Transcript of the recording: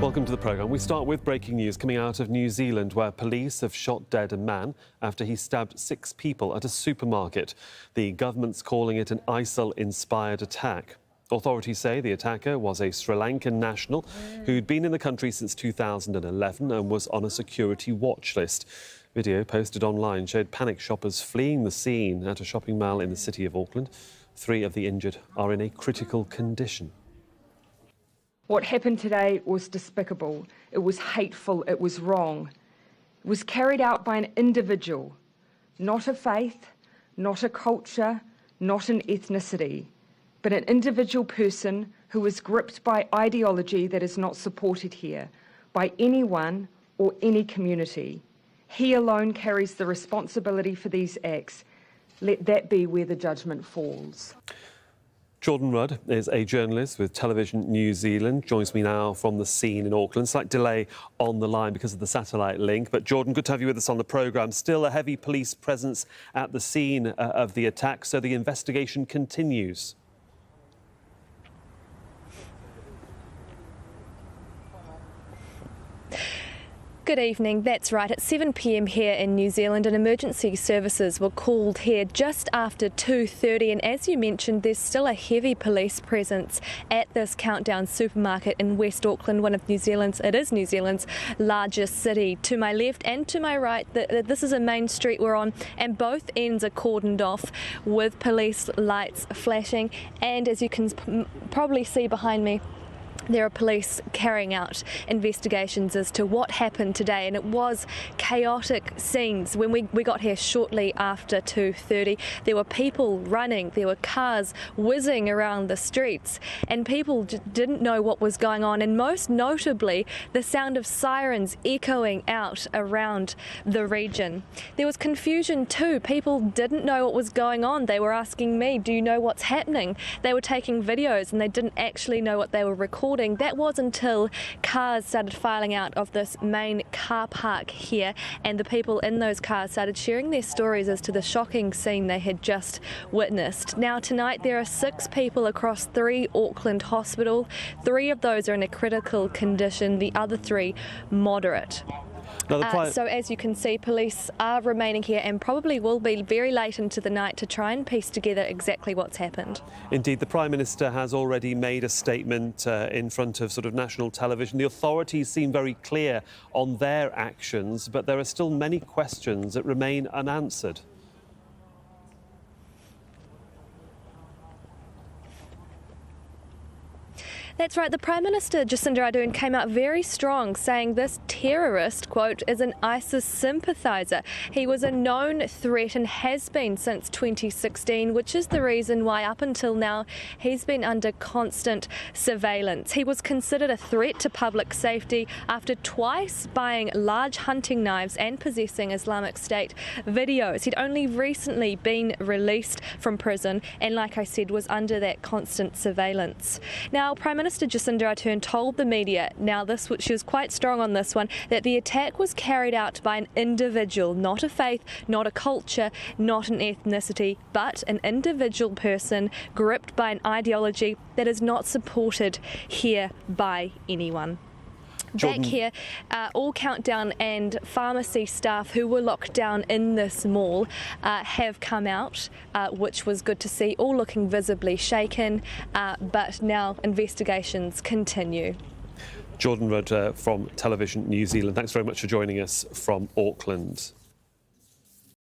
Welcome to the programme. We start with breaking news coming out of New Zealand, where police have shot dead a man after he stabbed 6 people at a supermarket. The government's calling it an ISIL Inspired attack. Authorities say the attacker was a Sri Lankan national who'd been in the country since 2011 and was on a security watch list. Video posted online showed panicked shoppers fleeing the scene at a shopping mall in the city of Auckland. 3 of the injured are in a critical condition. What happened today was despicable, it was hateful, it was wrong. It was carried out by an individual, not a faith, not a culture, not an ethnicity, but an individual person who was gripped by ideology that is not supported here by anyone or any community. He alone carries the responsibility for these acts. Let that be where the judgment falls. Jordan Rudd is a journalist with Television New Zealand, joins me now from the scene in Auckland. Slight delay on the line because of the satellite link. But Jordan, good to have you with us on the programme. Still a heavy police presence at the scene of the attack, so the investigation continues. Good evening, that's right. At 7 p.m. here in New Zealand, and emergency services were called here just after 2:30. And as you mentioned, there's still a heavy police presence at this Countdown supermarket in West Auckland, one of New Zealand's largest city. To my left and to my right, this is a main street we're on, and both ends are cordoned off with police lights flashing. And as you can probably see behind me, there are police carrying out investigations as to what happened today, and it was chaotic scenes. When we got here shortly after 2:30, there were people running, there were cars whizzing around the streets, and people didn't know what was going on, and most notably the sound of sirens echoing out around the region. There was confusion too. People didn't know what was going on. They were asking me, do you know what's happening? They were taking videos and they didn't actually know what they were recording. That was until cars started filing out of this main car park here, and the people in those cars started sharing their stories as to the shocking scene they had just witnessed. Now tonight there are 6 people across 3 Auckland hospitals. 3 of those are in a critical condition, the other 3 moderate. So as you can see, police are remaining here and probably will be very late into the night to try and piece together exactly what's happened. Indeed, the Prime Minister has already made a statement in front of national television. The authorities seem very clear on their actions, but there are still many questions that remain unanswered. That's right. The Prime Minister, Jacinda Ardern, came out very strong, saying this terrorist, quote, is an ISIS sympathiser. He was a known threat and has been since 2016, which is the reason why up until now he's been under constant surveillance. He was considered a threat to public safety after twice buying large hunting knives and possessing Islamic State videos. He'd only recently been released from prison and, like I said, was under that constant surveillance. Now, Prime Minister Jacinda Ardern told the media, she was quite strong on this one, that the attack was carried out by an individual, not a faith, not a culture, not an ethnicity, but an individual person gripped by an ideology that is not supported here by anyone. Jordan. Back here, all Countdown and pharmacy staff who were locked down in this mall have come out, which was good to see, all looking visibly shaken, but now investigations continue. Jordan Rudd from Television New Zealand, thanks very much for joining us from Auckland.